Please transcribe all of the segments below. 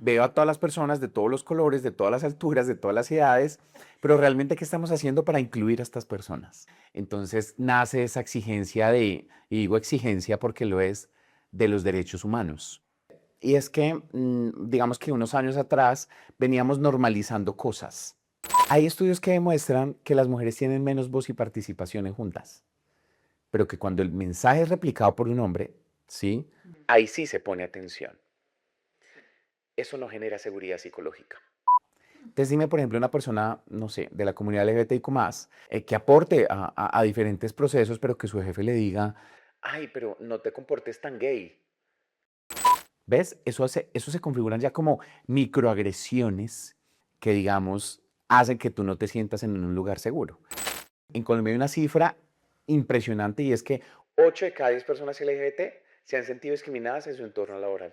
Veo a todas las personas de todos los colores, de todas las alturas, de todas las edades, pero realmente, ¿qué estamos haciendo para incluir a estas personas? Entonces nace esa exigencia y digo exigencia porque lo es, de los derechos humanos. Y es que, digamos que unos años atrás veníamos normalizando cosas. Hay estudios que demuestran que las mujeres tienen menos voz y participación en juntas, pero que cuando el mensaje es replicado por un hombre, ¿sí? Ahí sí se pone atención. Eso no genera seguridad psicológica. Entonces dime, por ejemplo, una persona, no sé, de la comunidad LGBTIQ+, que aporte a diferentes procesos, pero que su jefe le diga, ay, pero no te comportes tan gay. ¿Ves? Eso se configuran ya como microagresiones que, digamos, hacen que tú no te sientas en un lugar seguro. En Colombia hay una cifra impresionante y es que 8 de cada 10 personas LGBT se han sentido discriminadas en su entorno laboral.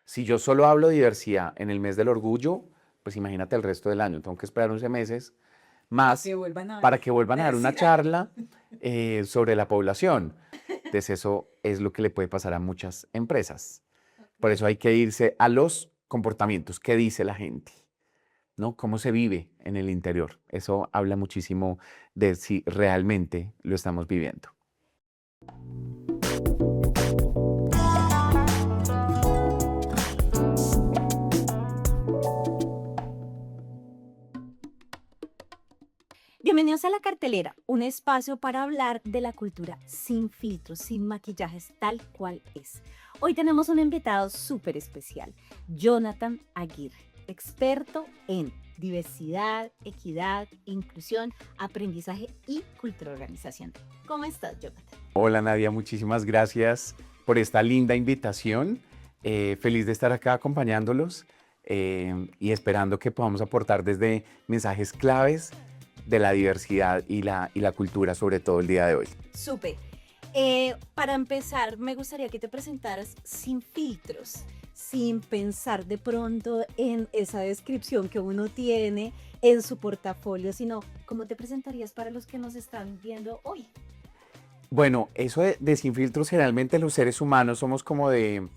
Si yo solo hablo de diversidad en el mes del orgullo, pues imagínate el resto del año. Tengo que esperar 11 meses más Que vuelvan a para que vuelvan a dar una decir. charla sobre la población. Entonces eso es lo que le puede pasar a muchas empresas. Por eso hay que irse a los comportamientos. ¿Qué dice la gente? ¿No? ¿Cómo se vive en el interior? Eso habla muchísimo de si realmente lo estamos viviendo. Bienvenidos a La Cartelera, un espacio para hablar de la cultura sin filtros, sin maquillajes, tal cual es. Hoy tenemos un invitado súper especial, Jonathan Aguirre, experto en diversidad, equidad, inclusión, aprendizaje y cultura organizacional. ¿Cómo estás, Jonathan? Hola Nadia, muchísimas gracias por esta linda invitación. Feliz de estar acá acompañándolos y esperando que podamos aportar desde mensajes claves de la diversidad y la cultura, sobre todo el día de hoy. Súper. Para empezar, me gustaría que te presentaras sin filtros, sin pensar de pronto en esa descripción que uno tiene en su portafolio, sino cómo te presentarías para los que nos están viendo hoy. Bueno, eso de sin filtros, generalmente los seres humanos somos como de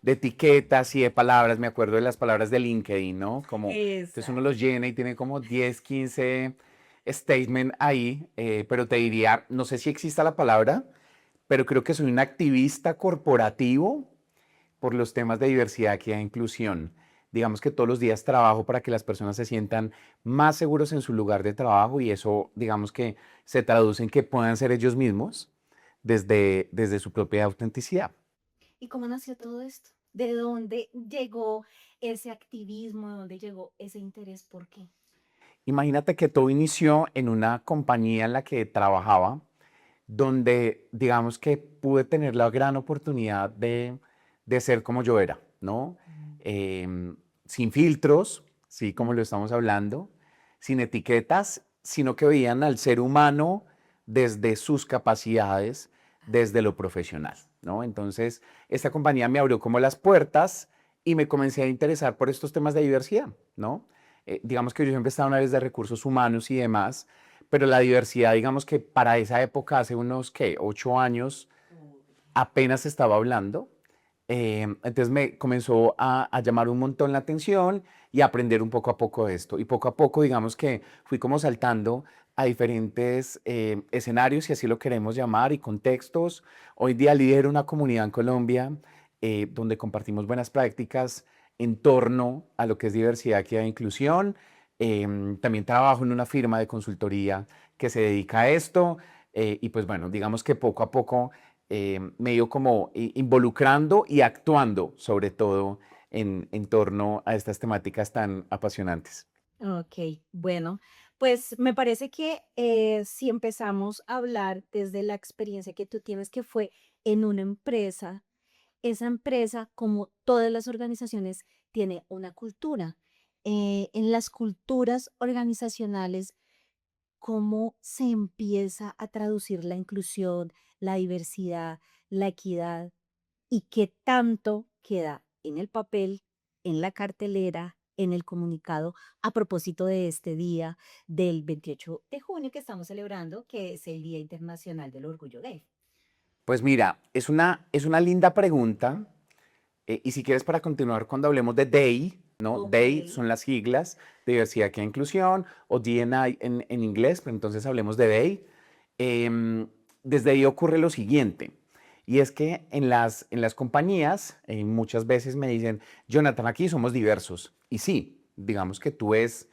etiquetas y de palabras. Me acuerdo de las palabras de LinkedIn, ¿no? Como, entonces uno Exacto. los llena y tiene como 10, 15 statement ahí, pero te diría, no sé si exista la palabra, pero creo que soy un activista corporativo por los temas de diversidad, equidad e inclusión. Digamos que todos los días trabajo para que las personas se sientan más seguros en su lugar de trabajo y eso, digamos que se traduce en que puedan ser ellos mismos desde su propia autenticidad. ¿Y cómo nació todo esto? ¿De dónde llegó ese activismo? ¿De dónde llegó ese interés? ¿Por qué? Imagínate que todo inició en una compañía en la que trabajaba, donde digamos que pude tener la gran oportunidad de ser como yo era, ¿no? Mm. Sin filtros, sí, como lo estamos hablando, sin etiquetas, sino que veían al ser humano desde sus capacidades, desde lo profesional, ¿no? Entonces, esta compañía me abrió como las puertas y me comencé a interesar por estos temas de diversidad, ¿no? Digamos que yo siempre he estado en áreas de recursos humanos y demás, pero la diversidad, digamos que para esa época, hace unos, ¿qué? 8 años, apenas se estaba hablando. Entonces me comenzó a llamar un montón la atención y a aprender un poco a poco de esto. Y poco a poco, digamos que fui como saltando a diferentes escenarios, si así lo queremos llamar, y contextos. Hoy día lidero una comunidad en Colombia donde compartimos buenas prácticas en torno a lo que es diversidad, equidad e inclusión. También trabajo en una firma de consultoría que se dedica a esto. Y pues bueno, digamos que poco a poco me he ido como involucrando y actuando sobre todo en torno a estas temáticas tan apasionantes. Ok, bueno, pues me parece que si empezamos a hablar desde la experiencia que tú tienes, que fue en una empresa, esa empresa, como todas las organizaciones, tiene una cultura. En las culturas organizacionales, ¿cómo se empieza a traducir la inclusión, la diversidad, la equidad y qué tanto queda en el papel, en la cartelera, en el comunicado a propósito de este día del 28 de junio que estamos celebrando, que es el Día Internacional del Orgullo Gay? Pues mira, es una linda pregunta Y si quieres, para continuar, cuando hablemos de DEI, ¿no? Ok. DEI son las siglas de diversidad, equidad e inclusión, o D&I en inglés, pero entonces hablemos de DEI. Em, Desde ahí ocurre lo siguiente, y es que en las compañías muchas veces me dicen, Jonathan, aquí somos diversos. Y sí, digamos que tú ves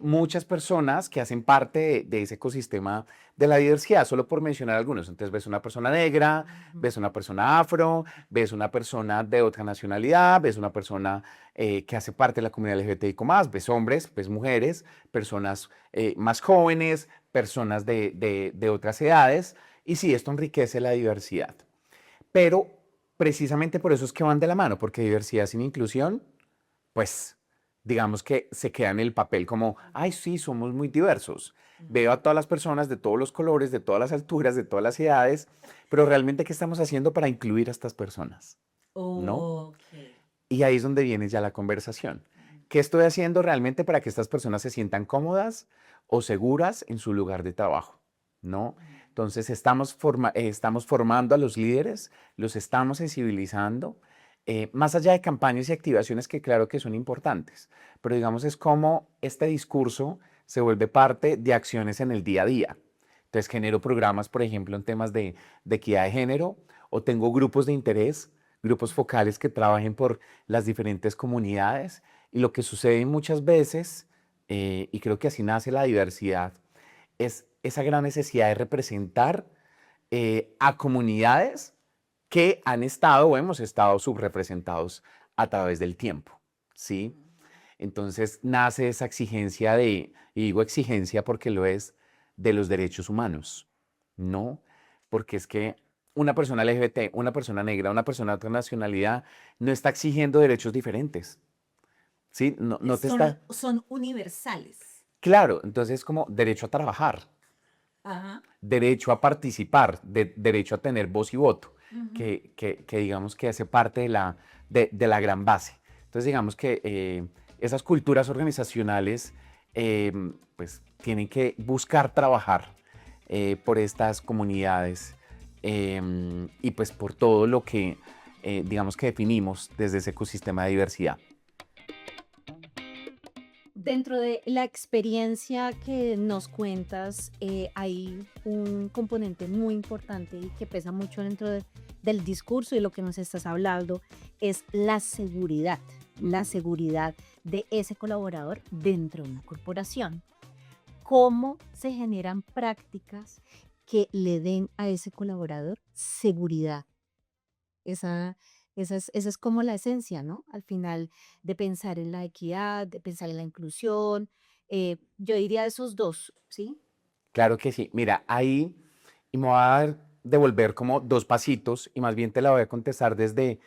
muchas personas que hacen parte de ese ecosistema de la diversidad, solo por mencionar algunos. Entonces ves una persona negra, ves una persona afro, ves una persona de otra nacionalidad, ves una persona que hace parte de la comunidad LGBTIQ+, ves hombres, ves mujeres, personas más jóvenes, personas de otras edades. Y sí, esto enriquece la diversidad. Pero precisamente por eso es que van de la mano, porque diversidad sin inclusión, pues digamos que se queda en el papel como, ay, sí, somos muy diversos. Veo a todas las personas de todos los colores, de todas las alturas, de todas las edades, pero realmente, ¿qué estamos haciendo para incluir a estas personas? ¿No? Ok. Y ahí es donde viene ya la conversación. ¿Qué estoy haciendo realmente para que estas personas se sientan cómodas o seguras en su lugar de trabajo? ¿No? Entonces estamos formando a los líderes, los estamos sensibilizando, más allá de campañas y activaciones que claro que son importantes, pero digamos es como este discurso se vuelve parte de acciones en el día a día. Entonces genero programas, por ejemplo, en temas de equidad de género, o tengo grupos de interés, grupos focales que trabajen por las diferentes comunidades. Y lo que sucede muchas veces, y creo que así nace la diversidad, es esa gran necesidad de representar a comunidades que han estado o hemos estado subrepresentados a través del tiempo, ¿sí? Entonces nace esa exigencia y digo exigencia porque lo es, de los derechos humanos, ¿no? Porque es que una persona LGBT, una persona negra, una persona de otra nacionalidad no está exigiendo derechos diferentes, ¿sí? No, no te está... Son universales. Claro, entonces es como derecho a trabajar, Ajá. derecho a participar, derecho a tener voz y voto, Ujú. que digamos que hace parte de la gran base. Entonces digamos que esas culturas organizacionales pues tienen que buscar trabajar por estas comunidades y pues por todo lo que digamos que definimos desde ese ecosistema de diversidad. Dentro de la experiencia que nos cuentas, hay un componente muy importante y que pesa mucho del discurso y lo que nos estás hablando, es la seguridad de ese colaborador dentro de una corporación. ¿Cómo se generan prácticas que le den a ese colaborador seguridad? Esa, esa es como la esencia, ¿no? Al final de pensar en la equidad, de pensar en la inclusión. Yo diría esos dos, ¿sí? Claro que sí. Mira, ahí, y me voy a devolver como dos pasitos y más bien te la voy a contestar desde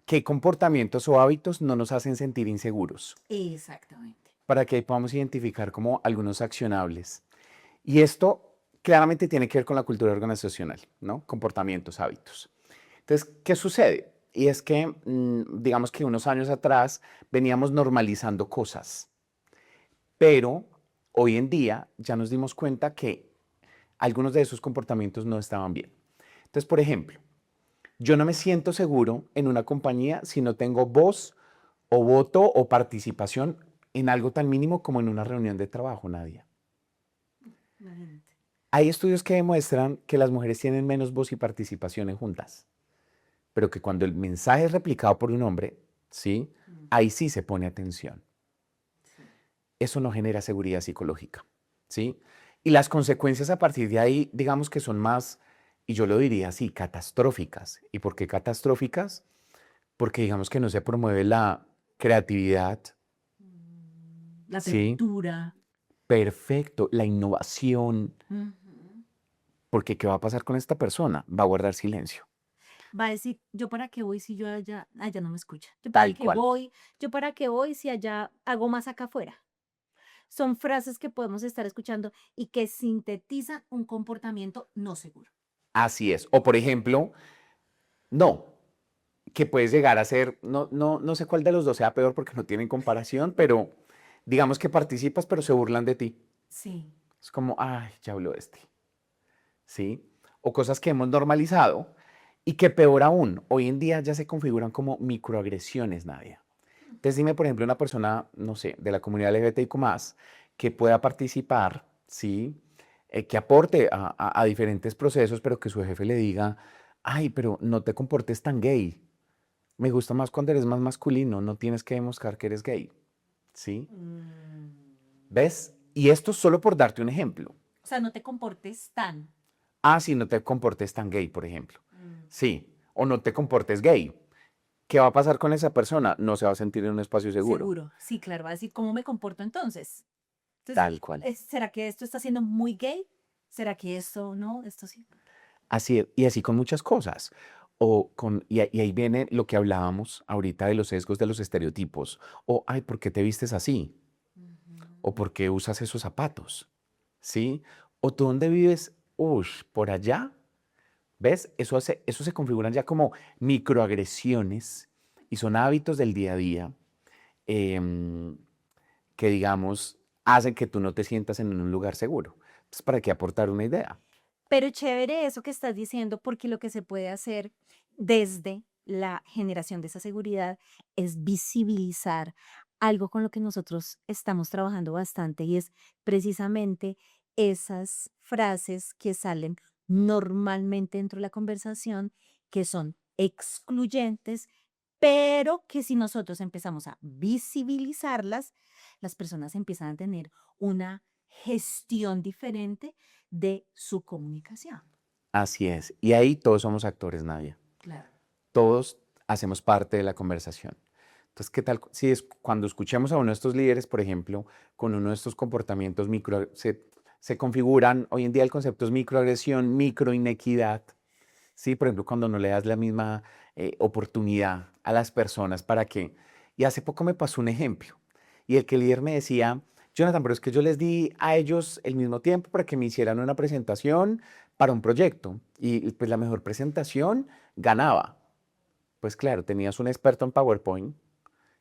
qué comportamientos o hábitos no nos hacen sentir inseguros, Exactamente. para que ahí podamos identificar como algunos accionables. Y esto claramente tiene que ver con la cultura organizacional, ¿no? Comportamientos, hábitos. Entonces, ¿qué sucede? Y es que, digamos que unos años atrás veníamos normalizando cosas, pero hoy en día ya nos dimos cuenta que algunos de esos comportamientos no estaban bien. Entonces, por ejemplo, yo no me siento seguro en una compañía si no tengo voz o voto o participación en algo tan mínimo como en una reunión de trabajo, Nadia. Imagínate. Hay estudios que demuestran que las mujeres tienen menos voz y participación en juntas, pero que cuando el mensaje es replicado por un hombre, ¿sí? Mm, Ahí sí se pone atención. sí. Eso no genera seguridad psicológica, ¿sí? Y las consecuencias a partir de ahí, digamos que son más, y yo lo diría así, catastróficas. ¿Y por qué catastróficas? Porque digamos que no se promueve la creatividad, La ¿sí? apertura. Perfecto, la innovación, Ujú. porque ¿qué va a pasar con esta persona? Va a guardar silencio, Va a decir, ¿yo para qué voy si yo allá no me escucha? ¿Yo para tal qué cual. voy? ¿Yo para qué voy si allá hago más acá afuera? Son frases que podemos estar escuchando y que sintetizan un comportamiento no seguro. Así es. O por ejemplo, no, que puedes llegar a ser, no sé cuál de los dos sea peor porque no tienen comparación, pero digamos que participas, pero se burlan de ti. Sí. Es como, ay, ya habló este, ¿sí? O cosas que hemos normalizado Y que peor aún, hoy en día ya se configuran como microagresiones, Nadia. Entonces dime, por ejemplo, una persona, no sé, de la comunidad LGBTIQ+, que pueda participar, ¿sí? Que aporte a diferentes procesos, pero que su jefe le diga, ay, pero no te comportes tan gay. Me gusta más cuando eres más masculino, no tienes que demostrar que eres gay, ¿sí? Mm. ¿Ves? Y esto solo por darte un ejemplo. O sea, no te comportes tan. Ah, sí, no te comportes tan gay, por ejemplo. Mm. Sí, o no te comportes gay. ¿Qué va a pasar con esa persona? No se va a sentir en un espacio seguro. Seguro, sí, claro, va a decir, ¿cómo me comporto entonces? Entonces, Tal cual. ¿será que esto está siendo muy gay? ¿Será que esto no? Esto sí. Así, y así con muchas cosas. Y ahí viene lo que hablábamos ahorita de los sesgos de los estereotipos. O, ay, ¿por qué te vistes así? O Ujú. ¿por qué usas esos zapatos? ¿Sí? O tú dónde vives, ush, por allá. ¿Ves? Eso se configuran ya como microagresiones y son hábitos del día a día em, que, digamos, hacen que tú no te sientas en un lugar seguro. Pues, ¿para qué aportar una idea? Pero chévere eso que estás diciendo, porque lo que se puede hacer desde la generación de esa seguridad es visibilizar algo con lo que nosotros estamos trabajando bastante y es precisamente esas frases que salen normalmente dentro de la conversación, que son excluyentes, pero que si nosotros empezamos a visibilizarlas, las personas empiezan a tener una gestión diferente de su comunicación. Así es. Y ahí todos somos actores, Nadia. Claro. Todos hacemos parte de la conversación. Entonces, ¿qué tal si es cuando escuchamos a uno de estos líderes, por ejemplo, con uno de estos comportamientos se configuran, hoy en día el concepto es microagresión, microinequidad, ¿sí? Por ejemplo, cuando no le das la misma oportunidad a las personas para que... Y hace poco me pasó un ejemplo, y el que el líder me decía, Jonathan, pero es que yo les di a ellos el mismo tiempo para que me hicieran una presentación para un proyecto, y pues la mejor presentación ganaba. Pues claro, tenías un experto en PowerPoint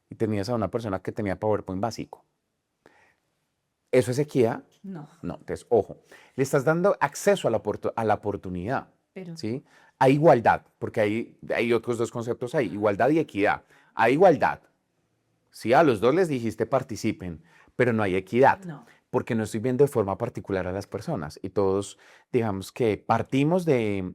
y tenías a una persona que tenía PowerPoint básico. ¿Eso es equidad? No, No, entonces, ojo, le estás dando acceso a a la oportunidad, pero ¿sí? A igualdad, porque hay otros dos conceptos ahí, igualdad y equidad. A igualdad, sí, a los dos les dijiste participen, pero no hay equidad, no. porque no estoy viendo de forma particular a las personas y todos, digamos que partimos de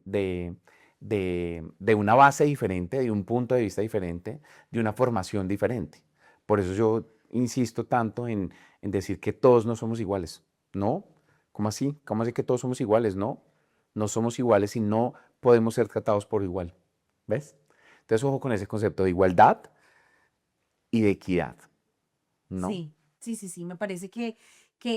una base diferente, de un punto de vista diferente, de una formación diferente. Por eso yo insisto tanto en decir que todos no somos iguales. ¿No? ¿Cómo así? ¿Cómo así que todos somos iguales? No, no somos iguales y no podemos ser tratados por igual. ¿Ves? Entonces, ojo con ese concepto de igualdad y de equidad. ¿No? Sí, sí, sí, sí, me parece que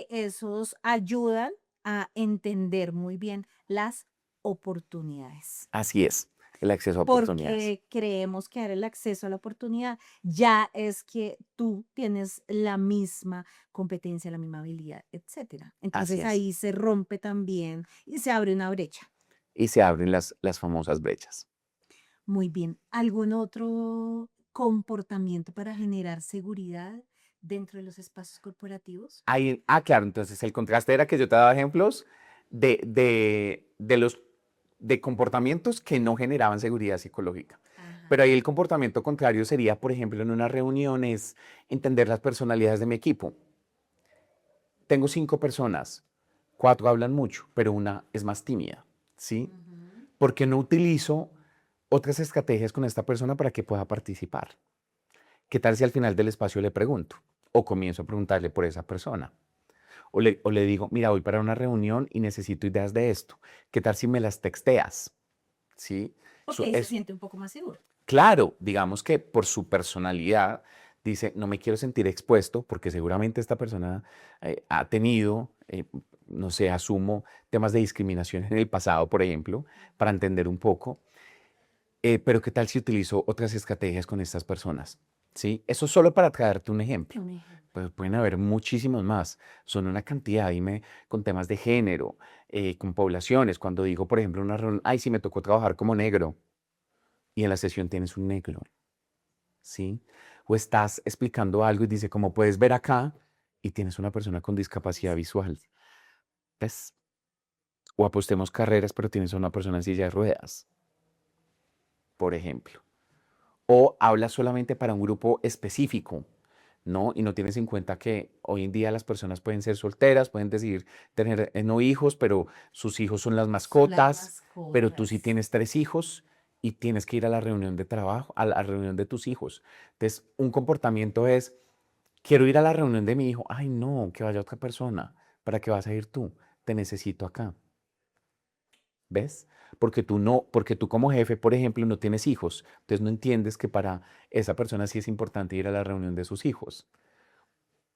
esos ayudan a entender muy bien las oportunidades, Así es, el acceso a oportunidades. porque creemos que dar el acceso a la oportunidad ya es que tú tienes la misma competencia, la misma habilidad, etcétera. Así Entonces es. ahí se rompe también y se abre una brecha. Y se abren las famosas brechas. Muy bien. ¿Algún otro comportamiento para generar seguridad dentro de los espacios corporativos? Claro, entonces el contraste era que yo te daba ejemplos de los de comportamientos que no generaban seguridad psicológica. Ajá. Pero ahí el comportamiento contrario sería, por ejemplo, en una reunión es entender las personalidades de mi equipo. Tengo 5 personas, 4 hablan mucho, pero una es más tímida, ¿sí? Ujú. Porque no utilizo otras estrategias con esta persona para que pueda participar. ¿Qué tal si al final del espacio le pregunto? O comienzo a preguntarle por esa persona. O le digo, mira, voy para una reunión y necesito ideas de esto. ¿Qué tal si me las texteas? ¿Sí? Porque ahí se siente un poco más seguro. Claro, digamos que por su personalidad dice, no me quiero sentir expuesto porque seguramente esta persona ha tenido, no sé, asumo temas de discriminación en el pasado, por ejemplo, para entender un poco. Pero ¿qué tal si utilizo otras estrategias con estas personas? ¿Sí? Eso solo para traerte un ejemplo. Un ejemplo. Pues pueden haber muchísimos más. Son una cantidad, dime, con temas de género, con poblaciones. Cuando digo, por ejemplo, una reunión, ay, sí, me tocó trabajar como negro y en la sesión tienes un negro, ¿sí? O estás explicando algo y dice, como puedes ver acá, y tienes una persona con discapacidad visual, ¿ves? O apostemos carreras, pero tienes a una persona en silla de ruedas. por ejemplo. O hablas solamente para un grupo específico, ¿no? Y no tienes en cuenta que hoy en día las personas pueden ser solteras, pueden decidir tener no hijos, pero sus hijos son las Son las mascotas, pero tú sí mascotas. tienes 3 hijos y tienes que ir a la reunión de trabajo, a la reunión de tus hijos. Entonces, un comportamiento es, quiero ir a la reunión de mi hijo. Ay, no, que vaya otra persona. ¿Para qué vas a ir tú? Te necesito acá. ¿Ves? Porque tú no, porque tú como jefe, por ejemplo, no tienes hijos. Entonces no entiendes que para esa persona sí es importante ir a la reunión de sus hijos.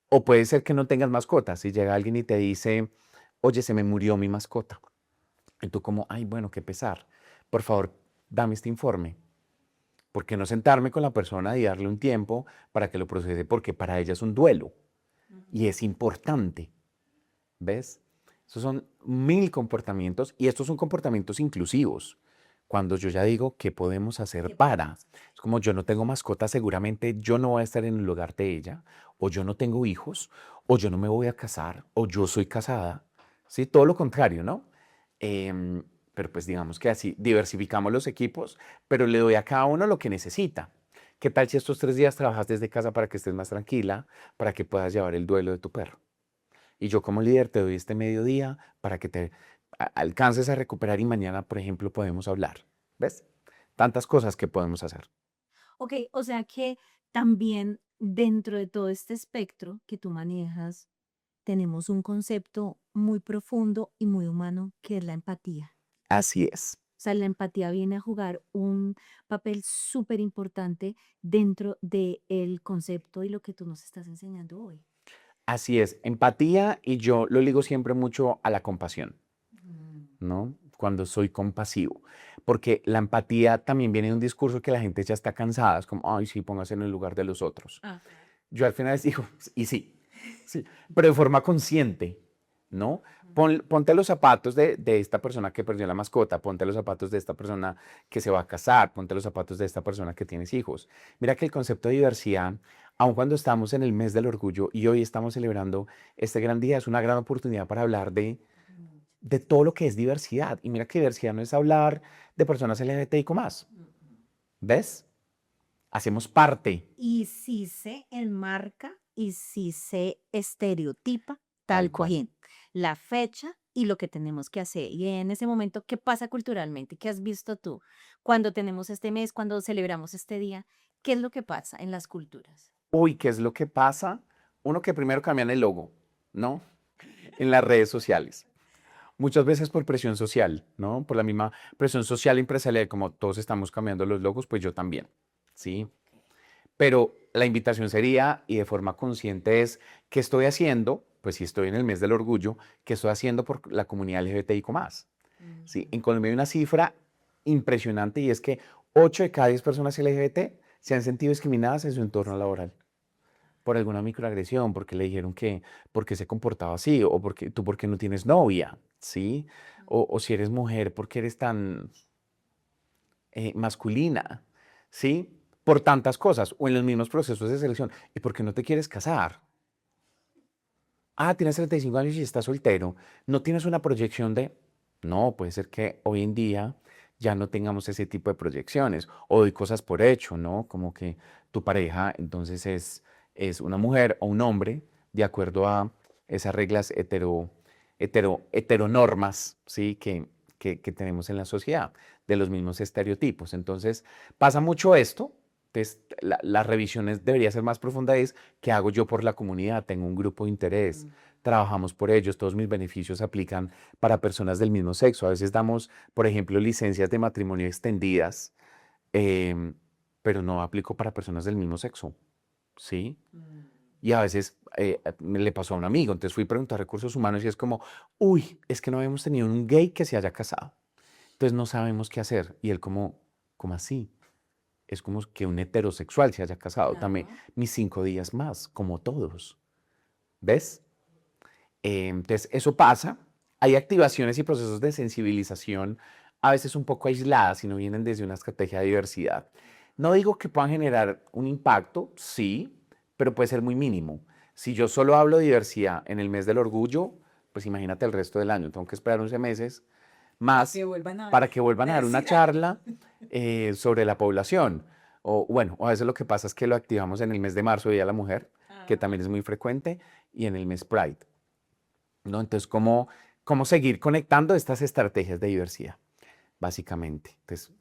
O puede ser que no tengas mascotas. Si llega alguien y te dice, oye, se me murió mi mascota. Y tú como, ay, bueno, qué pesar. Por favor, dame este informe. ¿Por qué no sentarme con la persona y darle un tiempo para que lo procese? Porque para ella es un duelo y es importante. ¿Ves? Esos son 1000 comportamientos y estos son comportamientos inclusivos. Cuando yo ya digo, ¿qué podemos hacer ¿Qué para? podemos hacer? Es como yo no tengo mascota, seguramente yo no voy a estar en el lugar de ella, o yo no tengo hijos, o yo no me voy a casar, o yo soy casada. Sí, todo lo contrario, ¿no? Em, pero pues digamos que así diversificamos los equipos, pero le doy a cada uno lo que necesita. ¿Qué tal si estos 3 días trabajas desde casa para que estés más tranquila, para que puedas llevar el duelo de tu perro? Y yo como líder te doy este mediodía para que te alcances a recuperar y mañana, por ejemplo, podemos hablar. ¿Ves? Tantas cosas que podemos hacer. Ok, o sea que también dentro de todo este espectro que tú manejas, tenemos un concepto muy profundo y muy humano que es la empatía. Así es. O sea, la empatía viene a jugar un papel súper importante dentro del concepto y lo que tú nos estás enseñando hoy. Así es. Empatía y yo lo ligo siempre mucho a la compasión, Mm. ¿no? Cuando soy compasivo. Porque la empatía también viene de un discurso que la gente ya está cansada. Es como, ay, sí, póngase en el lugar de los otros. Ajá. Yo al final les digo, y sí, sí, pero de forma consciente, ¿no? Ponte los zapatos de esta persona que perdió la mascota, ponte los zapatos de esta persona que se va a casar, ponte los zapatos de esta persona que tienes hijos. Mira que el concepto de diversidad, aun cuando estamos en el mes del orgullo y hoy estamos celebrando este gran día, es una gran oportunidad para hablar de todo lo que es diversidad. Y mira que diversidad no es hablar de personas LGBTIQ más, ¿ves? Hacemos parte, Y si se enmarca y si se estereotipa tal tal cual. cual la fecha y lo que tenemos que hacer. Y en ese momento, ¿qué pasa culturalmente? ¿Qué has visto tú? Cuando tenemos este mes, cuando celebramos este día, ¿qué es lo que pasa en las culturas? Uy, ¿qué es lo que pasa? Uno que primero cambian el logo, ¿no? En las redes sociales. Muchas veces por presión social, ¿no? Por la misma presión social empresarial, como todos estamos cambiando los logos, pues yo también, ¿sí? Pero la invitación sería, y de forma consciente es, ¿qué estoy haciendo? Pues si estoy en el mes del orgullo, ¿qué estoy haciendo por la comunidad LGBTIQ+. ¿Sí? En Colombia hay una cifra impresionante y es que 8 de cada 10 personas LGBT se han sentido discriminadas en su entorno laboral por alguna microagresión, porque le dijeron que porque se comportaba así, o porque tú porque no tienes novia, ¿sí? O si eres mujer, porque eres tan masculina, ¿sí? Por tantas cosas, o en los mismos procesos de selección. ¿Y por qué no te quieres casar? Ah, tienes 35 años y estás soltero. ¿No tienes una proyección de...? No, puede ser que hoy en día ya no tengamos ese tipo de proyecciones, o doy cosas por hecho, ¿no? Como que tu pareja entonces es una mujer o un hombre de acuerdo a esas reglas heteronormas, ¿sí? Que tenemos en la sociedad, de los mismos estereotipos. Entonces, pasa mucho esto. Entonces, las revisiones debería ser más profunda, es qué hago yo por la comunidad, tengo un grupo de interés, Mm. trabajamos por ellos, todos mis beneficios aplican para personas del mismo sexo. A veces damos, por ejemplo, licencias de matrimonio extendidas, em, pero no aplico para personas del mismo sexo, ¿sí? Mm. Y a veces me le pasó a un amigo, entonces fui a preguntar a recursos humanos y es como, uy, es que no habíamos tenido un gay que se haya casado, entonces no sabemos qué hacer. Y él como, ¿cómo así? Es como que un heterosexual se haya casado. También Claro. mis 5 días más, como todos. ¿Ves? Entonces, eso pasa. Hay activaciones y procesos de sensibilización, a veces un poco aisladas y no vienen desde una estrategia de diversidad. No digo que puedan generar un impacto, sí, pero puede ser muy mínimo. Si yo solo hablo de diversidad en el mes del orgullo, pues imagínate el resto del año. Tengo que esperar 11 meses más Que vuelvan a para que vuelvan a dar una decir algo. charla sobre la población. O bueno, o a veces lo que pasa es que lo activamos en el mes de marzo, Día de la Mujer, que Ah, también es muy frecuente, y en el mes Pride, ¿no? Entonces, ¿cómo seguir conectando estas estrategias de diversidad, básicamente? Entonces,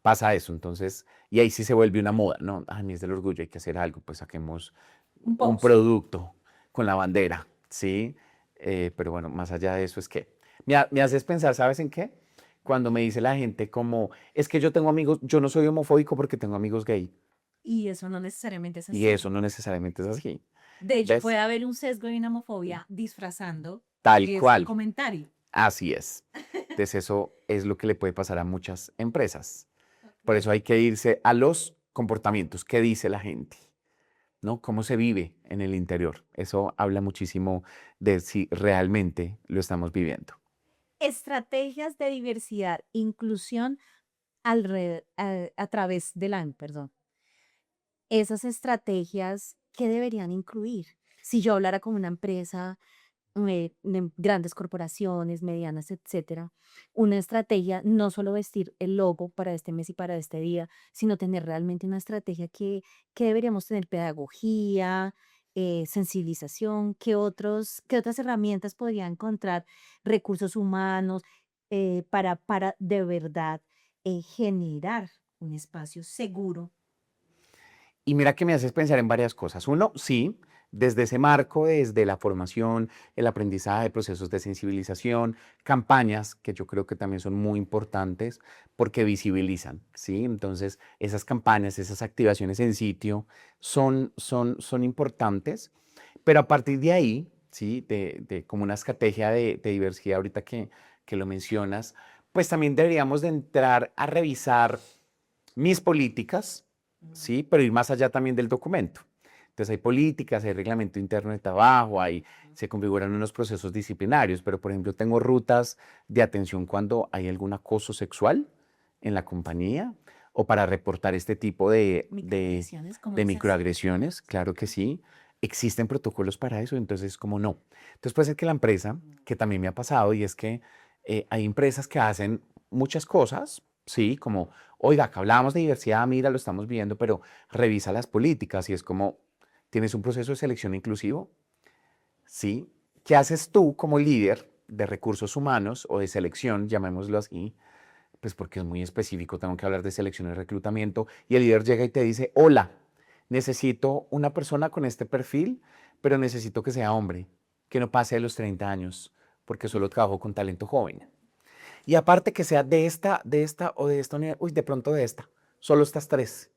pasa eso, entonces, y ahí sí se vuelve una moda, ¿no? Ah, ni es del orgullo, hay que hacer algo, pues saquemos un un post. producto con la bandera, ¿sí? Pero bueno, más allá de eso es que me haces pensar, ¿sabes en qué? Cuando me dice la gente como, es que yo tengo amigos, yo no soy homofóbico porque tengo amigos gay, Y eso no necesariamente es y así. eso no necesariamente es así, De hecho, puede ¿ves? haber un sesgo y una homofobia disfrazando Tal ese cual, comentario. así es. Entonces eso es lo que le puede pasar a muchas empresas. Por eso Ok. hay que irse a los comportamientos, qué dice la gente, ¿no? Cómo se vive en el interior. Eso habla muchísimo de si realmente lo estamos viviendo. Estrategias de diversidad, inclusión a través del año, perdón. Esas estrategias, ¿qué deberían incluir? Si yo hablara con una empresa, de grandes corporaciones, medianas, etcétera, una estrategia, no solo vestir el logo para este mes y para este día, sino tener realmente una estrategia que deberíamos tener pedagogía, sensibilización, qué otras herramientas podría encontrar recursos humanos para de verdad generar un espacio seguro. Y mira que me haces pensar en varias cosas. Uno, sí, desde ese marco, desde la formación, el aprendizaje, procesos de sensibilización, campañas que yo creo que también son muy importantes porque visibilizan, ¿sí? Entonces, esas campañas, esas activaciones en sitio son importantes, pero a partir de ahí, ¿sí? De como una estrategia de diversidad ahorita que lo mencionas, pues también deberíamos de entrar a revisar mis políticas, Mm, ¿sí? Pero ir más allá también del documento. Entonces hay políticas, hay reglamento interno de trabajo, se configuran unos procesos disciplinarios, pero por ejemplo tengo rutas de atención cuando hay algún acoso sexual en la compañía o para reportar este tipo microagresiones, como de dices. microagresiones, claro que sí. Existen protocolos para eso, entonces como no. Entonces puede ser que la empresa, que también me ha pasado, y es que hay empresas que hacen muchas cosas, sí, como oiga, acá hablábamos de diversidad, mira, lo estamos viendo, pero revisa las políticas y es como, ¿tienes un proceso de selección inclusivo? Sí. ¿Qué haces tú como líder de recursos humanos o de selección, llamémoslo así? Pues porque es muy específico, tengo que hablar de selección y reclutamiento, y el líder llega y te dice, hola, necesito una persona con este perfil, pero necesito que sea hombre, que no pase de los 30 años, porque solo trabajo con talento joven. Y aparte que sea de esta o de esta unidad, uy, de pronto de esta, solo estas tres.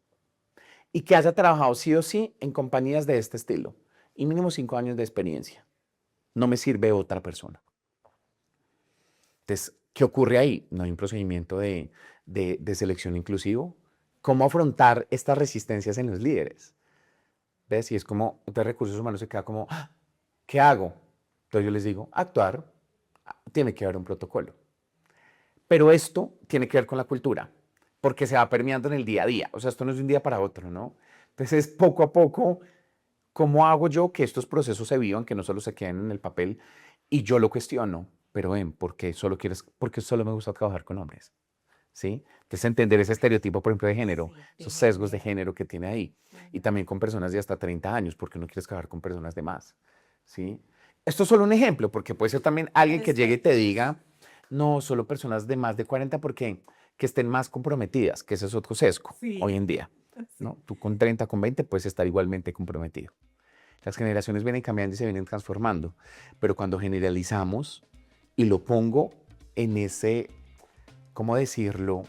Y que haya trabajado sí o sí en compañías de este estilo. Y mínimo 5 años de experiencia. No me sirve otra persona. Entonces, ¿qué ocurre ahí? No hay un procedimiento de selección inclusivo. ¿Cómo afrontar estas resistencias en los líderes? ¿Ves? Y es como, de recursos humanos se queda como, "Ah, ¿qué hago?" Entonces yo les digo, actuar, tiene que haber un protocolo. Pero esto tiene que ver con la cultura, porque se va permeando en el día a día. O sea, esto no es de un día para otro, ¿no? Entonces, poco a poco, ¿cómo hago yo que estos procesos se vivan, que no solo se queden en el papel? Y yo lo cuestiono, pero ven, ¿por qué solo me gusta trabajar con hombres? ¿Sí? Entonces, entender ese estereotipo, por ejemplo, de género, Sí, de esos sesgos de género. género que tiene ahí. Y Ujú. también con personas de hasta 30 años, porque no quieres trabajar con personas de más. ¿Sí? Esto es solo un ejemplo, porque puede ser también alguien que llegue y te diga, no, solo personas de más de 40 porque que estén más comprometidas, que ese es otro sesgo hoy Sí, en día, sí. ¿no? Tú con 30, con 20 puedes estar igualmente comprometido. Las generaciones vienen cambiando y se vienen transformando, pero cuando generalizamos y lo pongo en ese, ¿cómo decirlo?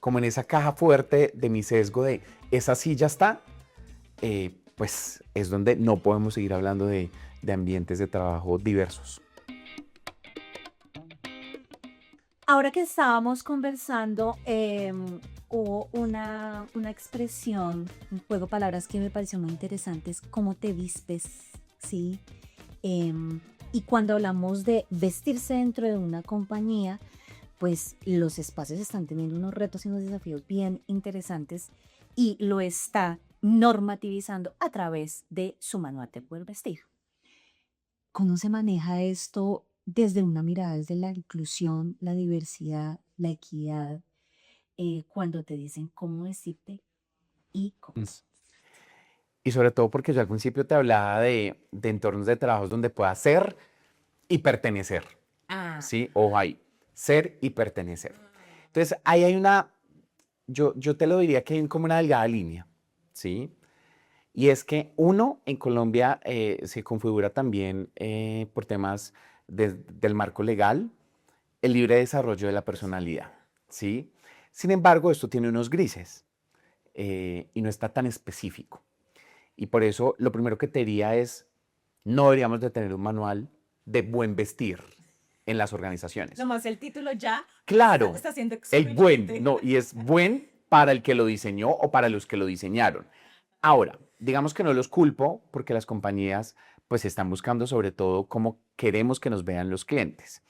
Como en esa caja fuerte de mi sesgo de esa sí ya está, pues es donde no podemos seguir hablando de ambientes de trabajo diversos. Ahora que estábamos conversando, hubo una expresión, un juego de palabras que me pareció muy interesante, es cómo te vistes, ¿sí? Em, y cuando hablamos de vestirse dentro de una compañía, pues los espacios están teniendo unos retos y unos desafíos bien interesantes y lo está normativizando a través de su manual de poder vestir. ¿Cómo se maneja esto desde una mirada desde la inclusión, la diversidad, la equidad, cuando te dicen cómo decirte y cómo Mm. es. Y sobre todo porque yo al principio te hablaba de entornos de trabajos donde puedas ser y pertenecer, Ah, ¿sí? Ojo ahí, ser y pertenecer. Entonces, ahí hay yo te lo diría que hay como una delgada línea, ¿sí? Y es que uno, en Colombia se configura también por temas del marco legal, el libre desarrollo de la personalidad, ¿sí? Sin embargo, esto tiene unos grises y no está tan específico. Y por eso lo primero que te diría es, no deberíamos de tener un manual de buen vestir en las organizaciones. nomás el título ya Claro, está siendo el buen, excluyente. no, y es buen para el que lo diseñó o para los que lo diseñaron. Ahora, digamos que no los culpo porque las compañías pues están buscando sobre todo cómo queremos que nos vean los clientes.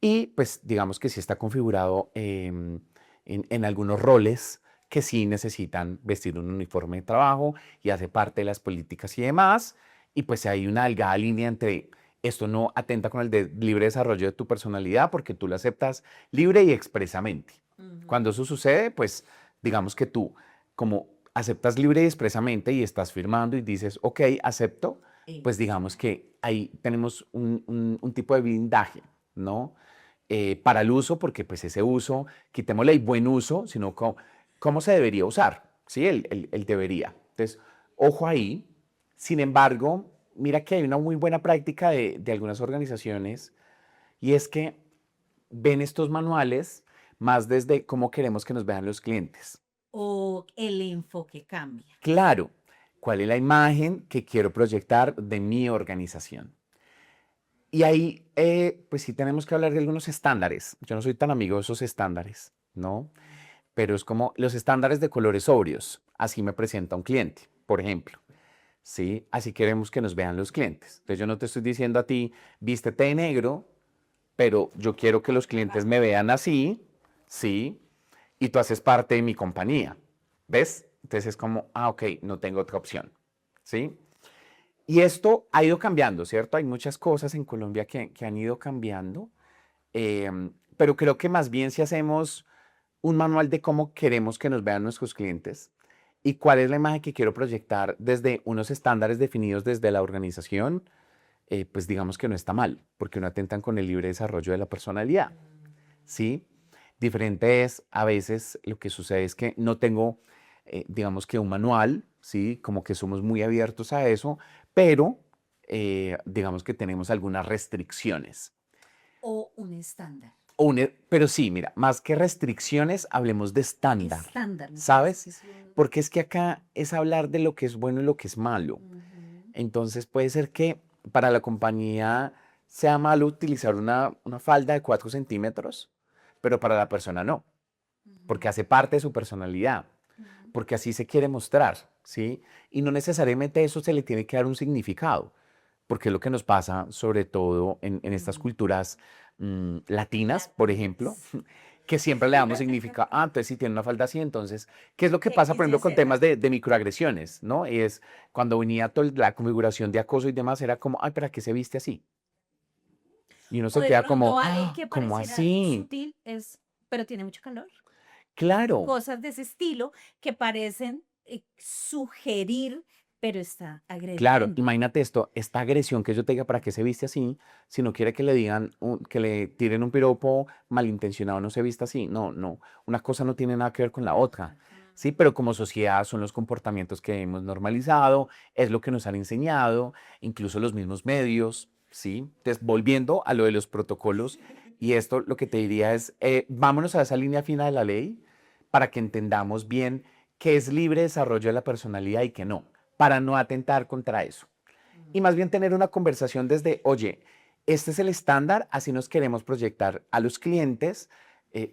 Y pues digamos que sí está configurado en algunos roles que sí necesitan vestir un uniforme de trabajo y hace parte de las políticas y demás. Y pues hay una delgada línea entre esto no atenta con el libre desarrollo de tu personalidad porque tú lo aceptas libre y expresamente. Ujú. Cuando eso sucede, pues digamos que tú como aceptas libre y expresamente y estás firmando y dices, ok, acepto, pues digamos que ahí tenemos un tipo de blindaje, ¿no? Para el uso, porque pues ese uso, quitémosle el buen uso, sino cómo se debería usar, ¿sí? El debería. Entonces, ojo ahí. Sin embargo, mira que hay una muy buena práctica de algunas organizaciones y es que ven estos manuales más desde cómo queremos que nos vean los clientes. O el enfoque cambia. Claro, ¿cuál es la imagen que quiero proyectar de mi organización? Y ahí, pues sí tenemos que hablar de algunos estándares. Yo no soy tan amigo de esos estándares, ¿no? Pero es como los estándares de colores sobrios. Así me presenta un cliente, por ejemplo. ¿Sí? Así queremos que nos vean los clientes. Entonces yo no te estoy diciendo a ti, vístete de negro, pero yo quiero que los clientes me vean así, ¿sí? Y tú haces parte de mi compañía. ¿Ves? Entonces es como, ah, ok, no tengo otra opción, ¿sí? Y esto ha ido cambiando, ¿cierto? Hay muchas cosas en Colombia que han ido cambiando, pero creo que más bien si hacemos un manual de cómo queremos que nos vean nuestros clientes y cuál es la imagen que quiero proyectar desde unos estándares definidos desde la organización, pues digamos que no está mal, porque no atentan con el libre desarrollo de la personalidad, ¿sí? Diferente es, a veces lo que sucede es que no tengo, digamos que un manual, ¿sí? Como que somos muy abiertos a eso, pero digamos que tenemos algunas restricciones. O un estándar. Pero sí, mira, más que restricciones, hablemos de estándar, Estándar, me parece ¿sabes? que es un... Porque es que acá es hablar de lo que es bueno y lo que es malo. Ujú. Entonces puede ser que para la compañía sea malo utilizar una falda de 4 centímetros, pero para la persona no, porque Ujú. hace parte de su personalidad, Ujú. porque así se quiere mostrar, ¿sí? Y no necesariamente eso se le tiene que dar un significado, porque es lo que nos pasa sobre todo en estas Mm. culturas latinas, por ejemplo, Latinas. que siempre le damos significado, ah, entonces si tiene una falda así, entonces, ¿qué es lo que pasa, por X, Y, ejemplo, con Z. temas de microagresiones, ¿no? Y es cuando venía toda la configuración de acoso y demás, era como, ay, ¿para qué se viste así? Y uno O se de queda pronto como, algo ah, que ¿cómo pareciera así? sutil es, pero tiene mucho calor. Claro, Cosas de ese estilo que parecen sugerir, pero está claro, agrediendo. imagínate esto, esta agresión que yo te diga, ¿para qué se viste así? Si no quiere que le digan, que le tiren un piropo malintencionado, no se vista así. No, no, una cosa no tiene nada que ver con la otra. Sí, pero como sociedad son los comportamientos que hemos normalizado, es lo que nos han enseñado, incluso los mismos medios, ¿sí? Entonces, volviendo a lo de los protocolos, y esto lo que te diría es, vámonos a esa línea fina de la ley para que entendamos bien qué es libre desarrollo de la personalidad y qué no, para no atentar contra eso. Y más bien tener una conversación desde, oye, este es el estándar, así nos queremos proyectar a los clientes,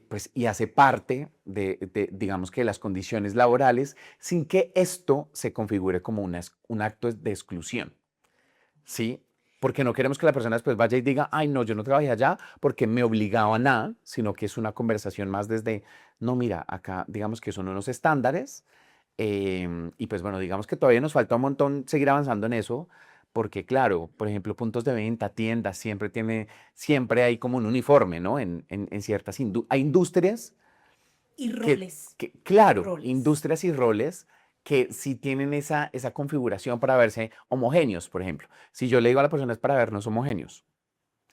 pues, y hace parte digamos que, de las condiciones laborales, sin que esto se configure como un acto de exclusión, ¿sí? Porque no queremos que la persona después vaya y diga, ay, no, yo no trabajé allá porque me obligaban a, sino que es una conversación más desde, no, mira, acá digamos que son unos estándares y pues bueno, digamos que todavía nos falta un montón seguir avanzando en eso, porque claro, por ejemplo, puntos de venta, tiendas, siempre hay como un uniforme, ¿no? En ciertas hay industrias Y que, roles, claro, roles. industrias y roles que sí tienen esa configuración para verse homogéneos, por ejemplo. Si yo le digo a la persona es para vernos homogéneos,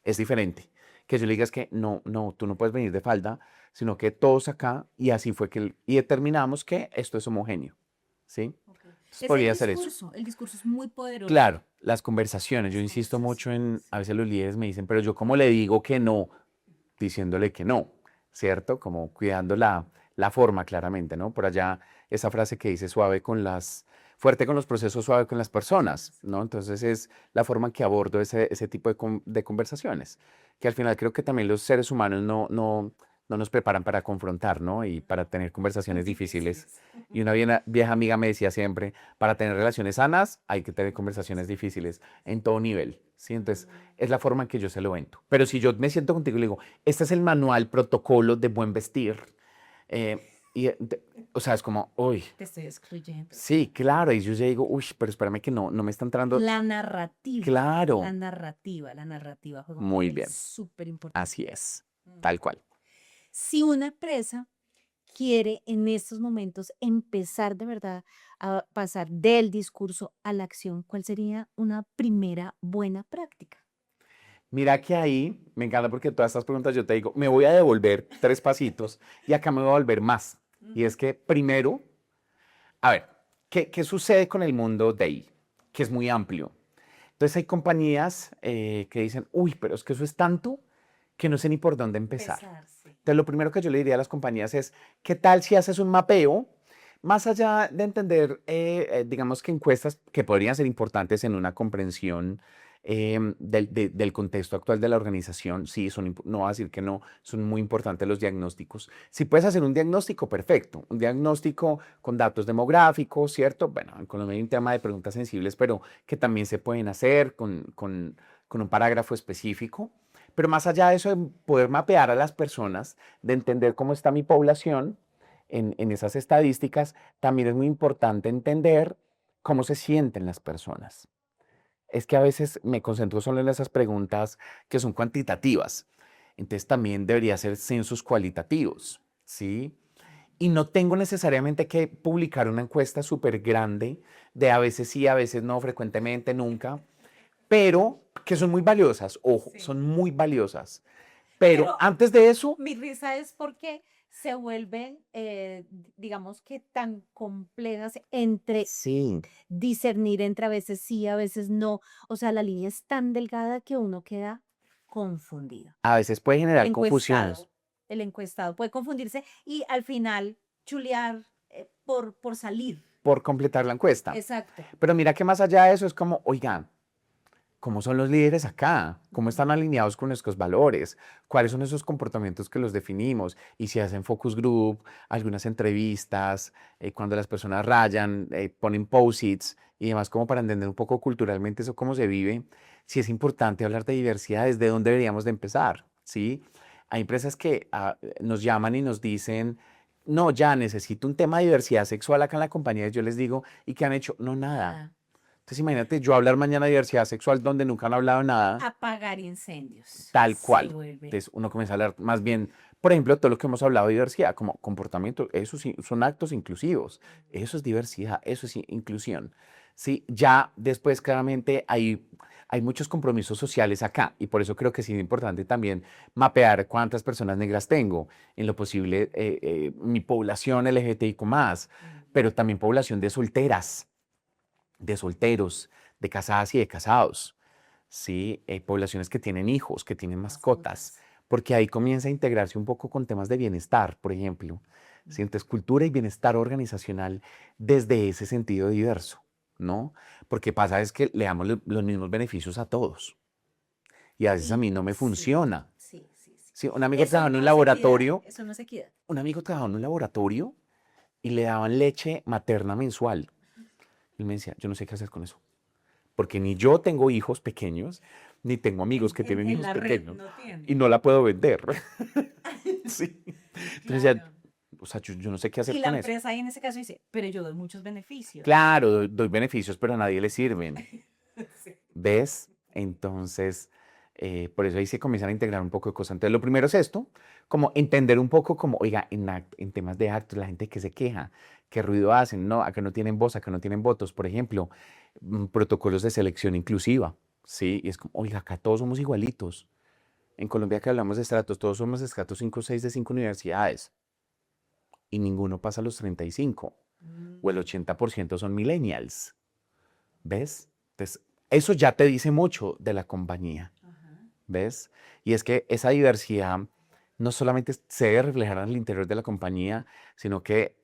es diferente. Que yo le diga es que no, no, tú no puedes venir de falda, sino que todos acá, y así fue y determinamos que esto es homogéneo, ¿sí? Ok. Entonces Es podría ser eso. el discurso es muy poderoso. Claro, las conversaciones. Yo Las insisto mucho en, conversaciones. a veces los líderes me dicen, pero yo cómo le digo que no, diciéndole que no, ¿cierto? Como cuidando la forma claramente, ¿no? Por allá esa frase que dice fuerte con los procesos, suave con las personas, ¿no? Entonces es la forma en que abordo ese tipo de conversaciones, que al final creo que también los seres humanos no nos preparan para confrontar, ¿no? Y para tener conversaciones difíciles. Difíciles. Y una vieja amiga me decía siempre, para tener relaciones sanas hay que tener conversaciones difíciles en todo nivel, ¿sí? Entonces es la forma en que yo se lo vento. Pero si yo me siento contigo y le digo, este es el manual, protocolo de buen vestir, o sea, es como, uy, Te estoy excluyendo. sí, claro, y yo ya digo, uy, pero espérame que no me está entrando, La narrativa, claro, la narrativa juega un muy papel bien, súper importante. así es, Mm. tal cual. Si una empresa quiere en estos momentos empezar de verdad a pasar del discurso a la acción, ¿cuál sería una primera buena práctica? Mira que ahí me encanta porque todas estas preguntas yo te digo, me voy a devolver 3 pasitos y acá me voy a volver más. Y es que primero, a ver, ¿qué sucede con el mundo de ahí? Que es muy amplio. Entonces hay compañías que dicen, uy, pero es que eso es tanto que no sé ni por dónde empezar. Pesarse. Entonces lo primero que yo le diría a las compañías es, ¿qué tal si haces un mapeo? Más allá de entender, digamos que encuestas que podrían ser importantes en una comprensión del contexto actual de la organización, sí, no voy a decir que no, son muy importantes los diagnósticos. Si puedes hacer un diagnóstico, perfecto, un diagnóstico con datos demográficos, ¿cierto? Bueno, en Colombia hay un tema de preguntas sensibles, pero que también se pueden hacer con un parágrafo específico. Pero más allá de eso, de poder mapear a las personas, de entender cómo está mi población en esas estadísticas, también es muy importante entender cómo se sienten las personas. Es que a veces me concentro solo en esas preguntas que son cuantitativas. Entonces también debería ser censos cualitativos, ¿sí? Y no tengo necesariamente que publicar una encuesta súper grande de a veces sí, a veces no, frecuentemente, nunca, pero que son muy valiosas, ojo, Sí. son muy valiosas. Pero Pero antes de eso, mi risa es porque se vuelven, digamos que tan complejas Entre sí, discernir entre a veces sí, a veces no. O sea, la línea es tan delgada que uno queda confundido. a veces puede El generar confusiones. encuestado, el encuestado puede confundirse y al final chulear por salir. Por completar la encuesta. Exacto. Pero mira que más allá de eso es como, oigan, ¿cómo son los líderes acá? ¿Cómo están alineados con nuestros valores? ¿Cuáles son esos comportamientos que los definimos? Y si hacen focus group, algunas entrevistas, cuando las personas rayan, ponen post-its y demás, como para entender un poco culturalmente eso, cómo se vive, si es importante hablar de diversidad, ¿desde dónde deberíamos de empezar? ¿Sí? Hay empresas que nos llaman y nos dicen, no, ya necesito un tema de diversidad sexual acá en la compañía. Y yo les digo, ¿y qué han hecho? No, nada. Nada. Entonces imagínate yo hablar mañana de diversidad sexual donde nunca han hablado nada, Apagar incendios. tal Se cual. vuelve. Entonces uno comienza a hablar más bien, por ejemplo, todo lo que hemos hablado de diversidad, como comportamiento, eso sí, son actos inclusivos, eso es diversidad, eso es inclusión. Sí, ya después claramente hay muchos compromisos sociales acá y por eso creo que sí es importante también mapear cuántas personas negras tengo, en lo posible mi población LGTBIQ+, pero también población de solteras, de solteros, de casadas y de casados, ¿sí? Poblaciones que tienen hijos, que tienen mascotas, porque ahí comienza a integrarse un poco con temas de bienestar, por ejemplo. ¿Sí? Entonces, cultura y bienestar organizacional desde ese sentido diverso, ¿no? Porque pasa es que le damos los mismos beneficios a todos y a veces a Y mí no me sí, funciona. sí, sí, sí. Sí, un amigo Eso trabajaba en un no es equidad. laboratorio, Eso no es equidad. un amigo trabajaba en un laboratorio y le daban leche materna mensual. Y él me decía, yo no sé qué hacer con eso. Porque ni yo tengo hijos pequeños, ni tengo amigos que tienen En hijos la red pequeños no tiene. y no la puedo vender. Sí. Entonces ya, Claro. o sea, yo no sé qué hacer Y la con eso. empresa ahí en ese caso dice, pero yo doy muchos beneficios. Claro, doy beneficios, pero a nadie le sirven. Sí. ¿Ves? Entonces, por eso ahí se comienzan a integrar un poco de cosas. Entonces, lo primero es esto, como entender un poco como, oiga, en temas de actos, la gente que se queja, qué ruido hacen, no, acá no tienen voz, acá no tienen votos, por ejemplo, protocolos de selección inclusiva, ¿sí? Y es como, oiga, acá todos somos igualitos. En Colombia que hablamos de estratos, todos somos estratos 5 o 6 de 5 universidades y ninguno pasa a los 35 o el 80% son millennials. ¿Ves? Entonces, eso ya te dice mucho de la compañía. ¿Ves? Y es que esa diversidad no solamente se debe reflejar en el interior de la compañía, sino que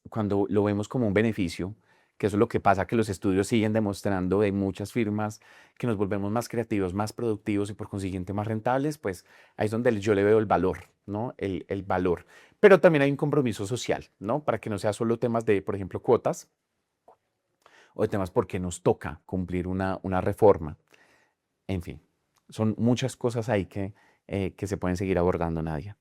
cuando lo vemos como un beneficio, que eso es lo que pasa, que los estudios siguen demostrando de muchas firmas que nos volvemos más creativos, más productivos y por consiguiente más rentables, pues ahí es donde yo le veo el valor, ¿no? El valor. Pero también hay un compromiso social, ¿no? Para que no sea solo temas de, por ejemplo, cuotas o de temas porque nos toca cumplir una reforma. En fin, son muchas cosas ahí que se pueden seguir abordando, Nadia.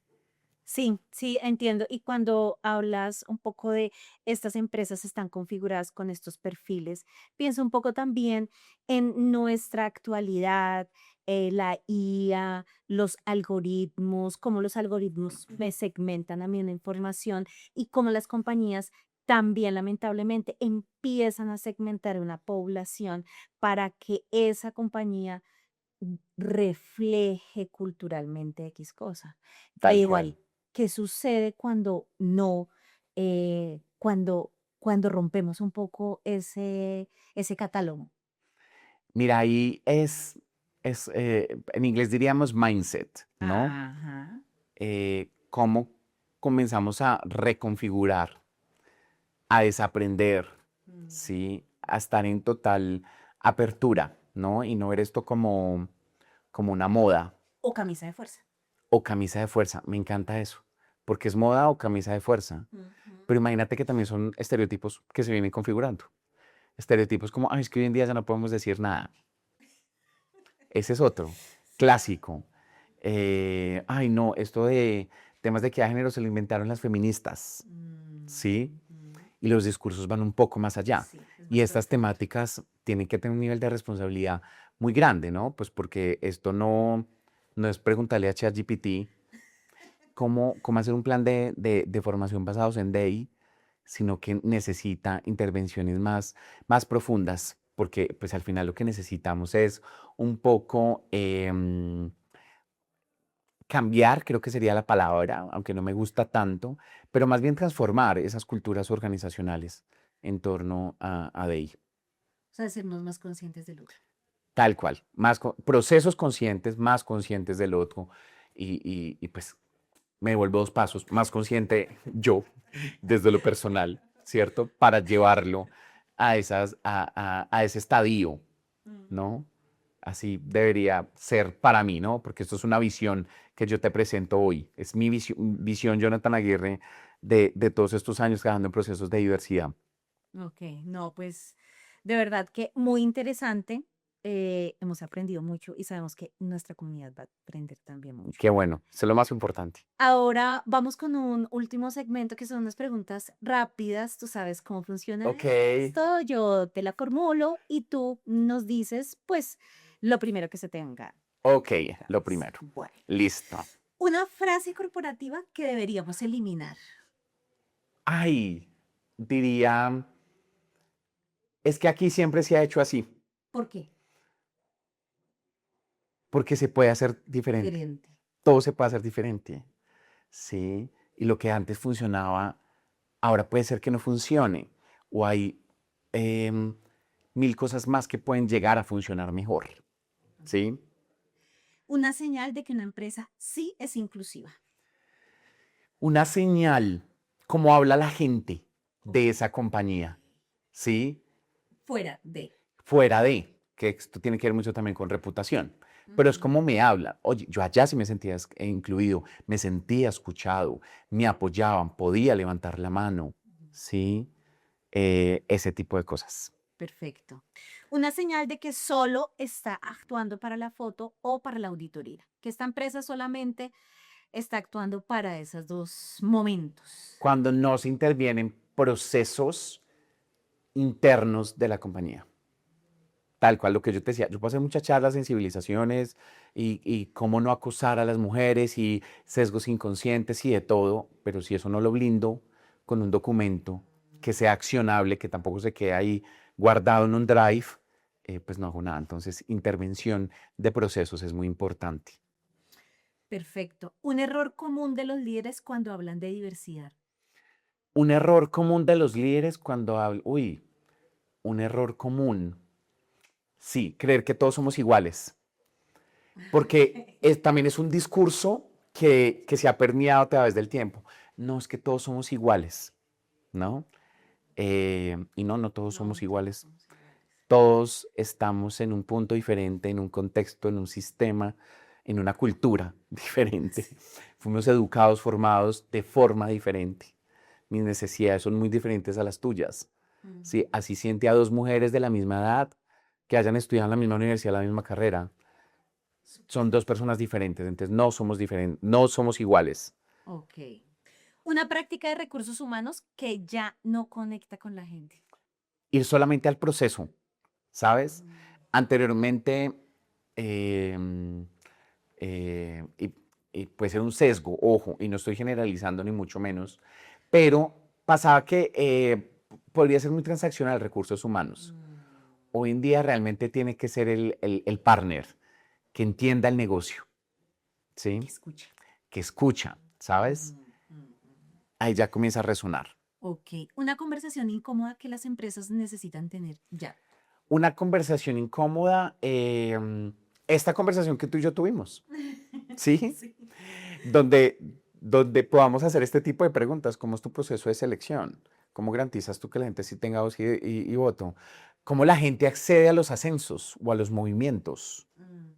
Sí, sí, entiendo. Y cuando hablas un poco de estas empresas están configuradas con estos perfiles, pienso un poco también en nuestra actualidad, la IA, los algoritmos, cómo los algoritmos me segmentan a mí una información y cómo las compañías también lamentablemente empiezan a segmentar una población para que esa compañía refleje culturalmente X cosa. E Tal cual. igual, ¿qué sucede cuando no, cuando rompemos un poco ese catálogo? Mira, ahí en inglés diríamos mindset, ¿no? Ajá. Cómo comenzamos a reconfigurar, a desaprender, Mm. ¿sí? A estar en total apertura, ¿no? Y no ver esto como una moda O camisa de fuerza. o camisa de fuerza. Me encanta eso, porque es moda o camisa de fuerza. Ujú. Pero imagínate que también son estereotipos que se vienen configurando. Estereotipos como, ay, es que hoy en día ya no podemos decir nada. Ese es otro, Sí. clásico. Ay, no, esto de temas de equidad de género se lo inventaron las feministas, Mm, ¿sí? ujú. Y los discursos van un poco más allá. Sí, es Y más estas profundo. temáticas tienen que tener un nivel de responsabilidad muy grande, ¿no? Pues porque esto no es preguntarle a ChatGPT cómo hacer un plan de formación basados en DEI, sino que necesita intervenciones más profundas, porque pues al final lo que necesitamos es un poco cambiar, creo que sería la palabra, aunque no me gusta tanto, pero más bien transformar esas culturas organizacionales en torno a DEI. O sea, hacernos más conscientes del otro. Tal cual, procesos conscientes, más conscientes del otro y pues me vuelvo 2 pasos más consciente yo desde lo personal, ¿cierto? Para llevarlo a ese estadio, Mm. ¿no? Así debería ser para mí, ¿no? Porque esto es una visión que yo te presento hoy. Es mi visión, Jonathan Aguirre, de todos estos años trabajando en procesos de diversidad. Ok, no, pues de verdad que muy interesante. Hemos aprendido mucho y sabemos que nuestra comunidad va a aprender también mucho. Qué bueno, eso es lo más importante. Ahora vamos con un último segmento que son unas preguntas rápidas. Tú sabes cómo funciona Ok, esto, yo te la formulo y tú nos dices, pues, lo primero que se te venga ok, a la lo cabeza. primero. Bueno, Listo. una frase corporativa que deberíamos eliminar. Ay, diría, es que aquí siempre se ha hecho así, ¿Por qué? porque se puede hacer diferente. Diferente. Todo se puede hacer diferente, ¿sí? Y lo que antes funcionaba, ahora puede ser que no funcione. O hay em, mil cosas más que pueden llegar a funcionar mejor, ¿sí? Una señal de que una empresa sí es inclusiva. Una señal, como habla la gente Ok. de esa compañía, ¿sí? Fuera de. Fuera de, que esto tiene que ver mucho también con reputación, pero es Ujú. como me habla. Oye, yo allá sí me sentía incluido, me sentía escuchado, me apoyaban, podía levantar la mano, ¿sí? Ese tipo de cosas. Perfecto. Una señal de que solo está actuando para la foto o para la auditoría, que esta empresa solamente está actuando para esos dos momentos. Cuando no se intervienen procesos internos de la compañía. Tal cual lo que yo te decía, yo pasé muchas charlas, sensibilizaciones y cómo no acosar a las mujeres y sesgos inconscientes y de todo, pero si eso no lo blindo con un documento que sea accionable, que tampoco se quede ahí guardado en un drive, pues no hago nada. Entonces, intervención de procesos es muy importante. Perfecto. Un error común de los líderes cuando hablan de diversidad. Un error común de los líderes cuando hablan, uy, un error común, sí, creer que todos somos iguales. Porque también es un discurso que se ha permeado a través del tiempo. No, es que todos somos iguales, ¿no? Y no, no todos somos No, todos iguales. somos iguales. Todos estamos en un punto diferente, en un contexto, en un sistema, en una cultura diferente. Fuimos educados, formados de forma diferente. Mis necesidades son muy diferentes a las tuyas. Sí, así siente a dos mujeres de la misma edad que hayan estudiado en la misma universidad, la misma carrera. Son dos personas diferentes, entonces no somos diferentes, no somos iguales. Ok. Una práctica de recursos humanos que ya no conecta con la gente. Ir solamente al proceso, ¿sabes? Anteriormente, em, y, y puede ser un sesgo, ojo, y no estoy generalizando ni mucho menos, pero pasaba que podría ser muy transaccional recursos humanos. Hoy en día realmente tiene que ser el partner que entienda el negocio, Que ¿sí? escucha. Que escucha, ¿sabes? Ahí ya comienza a resonar. Ok. Una conversación incómoda que las empresas necesitan tener ya. Una conversación incómoda, esta conversación que tú y yo tuvimos, ¿sí? Sí. Donde, donde podamos hacer este tipo de preguntas. ¿Cómo es tu proceso de selección? ¿Cómo garantizas tú que la gente sí tenga voz y voto? ¿Cómo la gente accede a los ascensos o a los movimientos?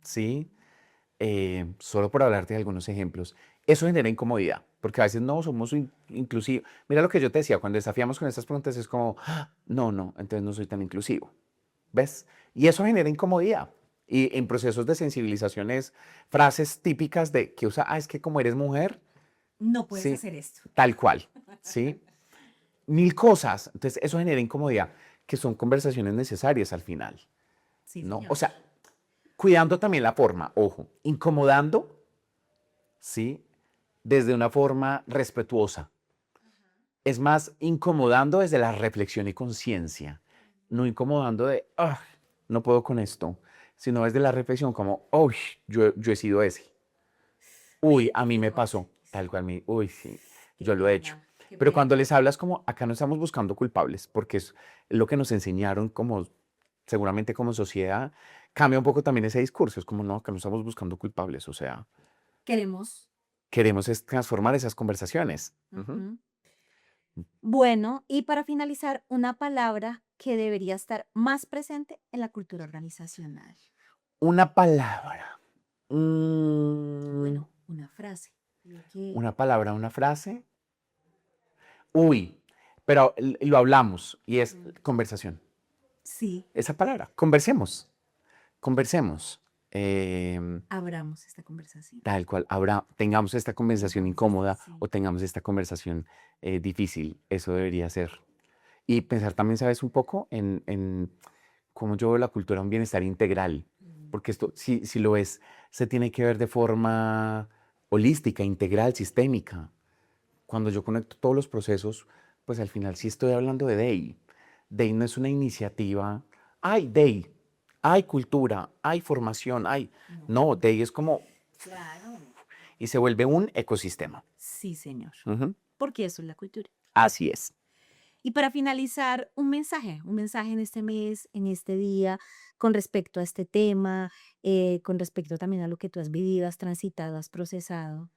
¿Sí? Solo por hablarte de algunos ejemplos. Eso genera incomodidad, porque a veces no somos inclusivos. Mira lo que yo te decía, cuando desafiamos con estas preguntas es como, "Ah, no, no, entonces no soy tan inclusivo". ¿Ves? Y eso genera incomodidad. Y en procesos de sensibilizaciones, frases típicas de que usa, es que como eres mujer, No puedes sí, hacer esto. tal cual, ¿sí? Mil cosas. Entonces, eso genera incomodidad, que son conversaciones necesarias al final, Sí, ¿no? señor. O sea, cuidando también la forma, ojo, incomodando, ¿sí? Desde una forma respetuosa. Es más, incomodando desde la reflexión y conciencia, no incomodando de, no puedo con esto, sino desde la reflexión como, uy, yo he sido ese. Uy, a mí me pasó, tal cual, uy, sí, Qué yo lo he hecho. pena, qué Pero cuando pena. les hablas como, acá no estamos buscando culpables, porque es lo que nos enseñaron como, seguramente como sociedad, cambia un poco también ese discurso, es como, no, acá no estamos buscando culpables, o sea, Queremos. queremos es transformar esas conversaciones. Ujú. Ujú. Bueno, y para finalizar, una palabra que debería estar más presente en la cultura organizacional. Una palabra. Mm, Bueno, una frase. Creo que una palabra, una frase. Uy, pero lo hablamos y es mm, conversación. sí, Esa palabra, conversemos, conversemos. Em, abramos esta conversación. Tal cual, tengamos esta conversación Tengamos esta, incómoda sí. o tengamos esta conversación difícil. Eso debería ser. Y pensar también, ¿sabes? Un poco en cómo yo veo la cultura un bienestar integral. Porque esto, si lo es, se tiene que ver de forma holística, integral, sistémica. Cuando yo conecto todos los procesos, pues al final sí estoy hablando de DEI. DEI no es una iniciativa, hay DEI, hay cultura, hay formación, hay... No, No, DEI es como... claro. Y se vuelve un ecosistema. Sí, señor. Ujú. Porque eso es la cultura. Así es. Y para finalizar, un mensaje en este mes, en este día, con respecto a este tema, con respecto también a lo que tú has vivido, has transitado, has procesado.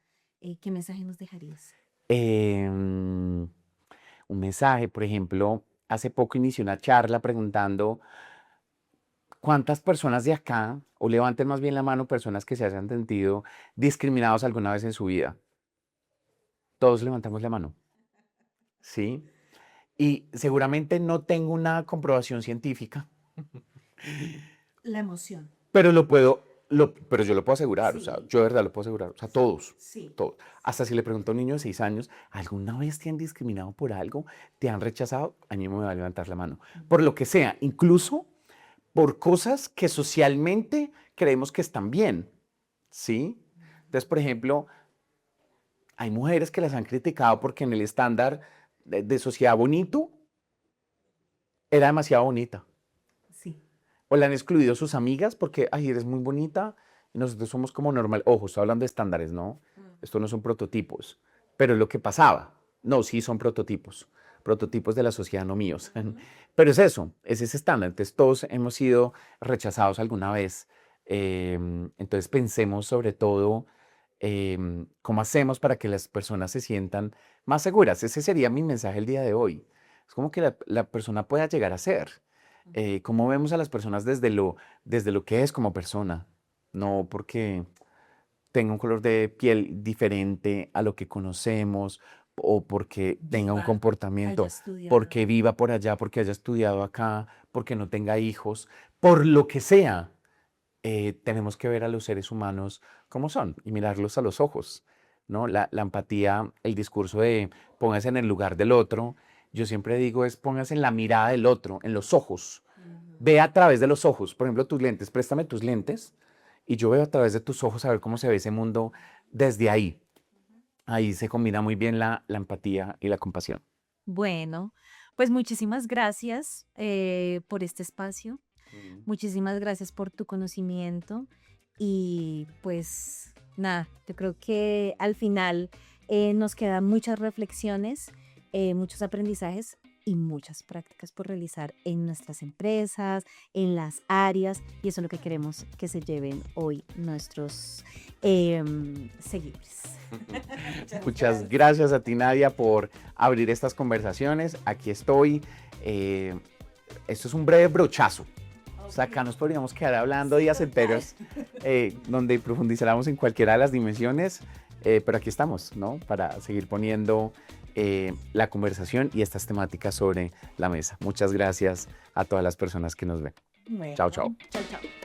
¿Qué mensaje nos dejarías? Un mensaje, por ejemplo, hace poco inicié una charla preguntando cuántas personas de acá, o levanten más bien la mano, personas que se hayan sentido discriminados alguna vez en su vida. Todos levantamos la mano, ¿sí? Y seguramente no tengo una comprobación científica, La emoción. pero pero yo lo puedo asegurar, o sea, Sí, yo de verdad lo puedo asegurar, o sea, todos, sí. todos. Hasta si le pregunto a un niño de 6 años, ¿alguna vez te han discriminado por algo? ¿Te han rechazado? A mí me va a levantar la mano. Por lo que sea, incluso por cosas que socialmente creemos que están bien, ¿sí? Entonces, por ejemplo, hay mujeres que las han criticado porque en el estándar de sociedad bonito era demasiado bonita. Sí. O la han excluido sus amigas porque, ay, eres muy bonita y nosotros somos como normal. Ojo, estoy hablando de estándares, ¿no? Esto no son prototipos, pero es lo que pasaba. No, sí son prototipos, prototipos de la sociedad, no míos. Pero es eso, es ese estándar. Entonces todos hemos sido rechazados alguna vez. Entonces pensemos sobre todo cómo hacemos para que las personas se sientan más seguras. Ese sería mi mensaje el día de hoy. Es como que la persona pueda llegar a ser. Cómo vemos a las personas desde lo que es como persona, no porque tenga un color de piel diferente a lo que conocemos o porque tenga un Viva, haya comportamiento, estudiado. porque viva por allá, porque haya estudiado acá, porque no tenga hijos, por lo que sea. Tenemos que ver a los seres humanos como son y mirarlos a los ojos, ¿no? La empatía, el discurso de póngase en el lugar del otro, yo siempre digo es póngase en la mirada del otro, en los ojos. Ve a través de los ojos. Por ejemplo, tus lentes, préstame tus lentes y yo veo a través de tus ojos a ver cómo se ve ese mundo desde ahí. Ahí se combina muy bien la empatía y la compasión. Bueno, pues muchísimas gracias por este espacio. Muchísimas gracias por tu conocimiento y pues nada, yo creo que al final nos quedan muchas reflexiones, muchos aprendizajes y muchas prácticas por realizar en nuestras empresas, en las áreas y eso es lo que queremos que se lleven hoy nuestros seguidores. Muchas gracias a ti, Nadia, por abrir estas conversaciones. Aquí estoy. Esto es un breve brochazo. O sea, acá nos podríamos quedar hablando días enteros, donde profundizáramos en cualquiera de las dimensiones, pero aquí estamos, ¿no? Para seguir poniendo la conversación y estas temáticas sobre la mesa. Muchas gracias a todas las personas que nos ven. Bueno, Chao, chao. chao, chao.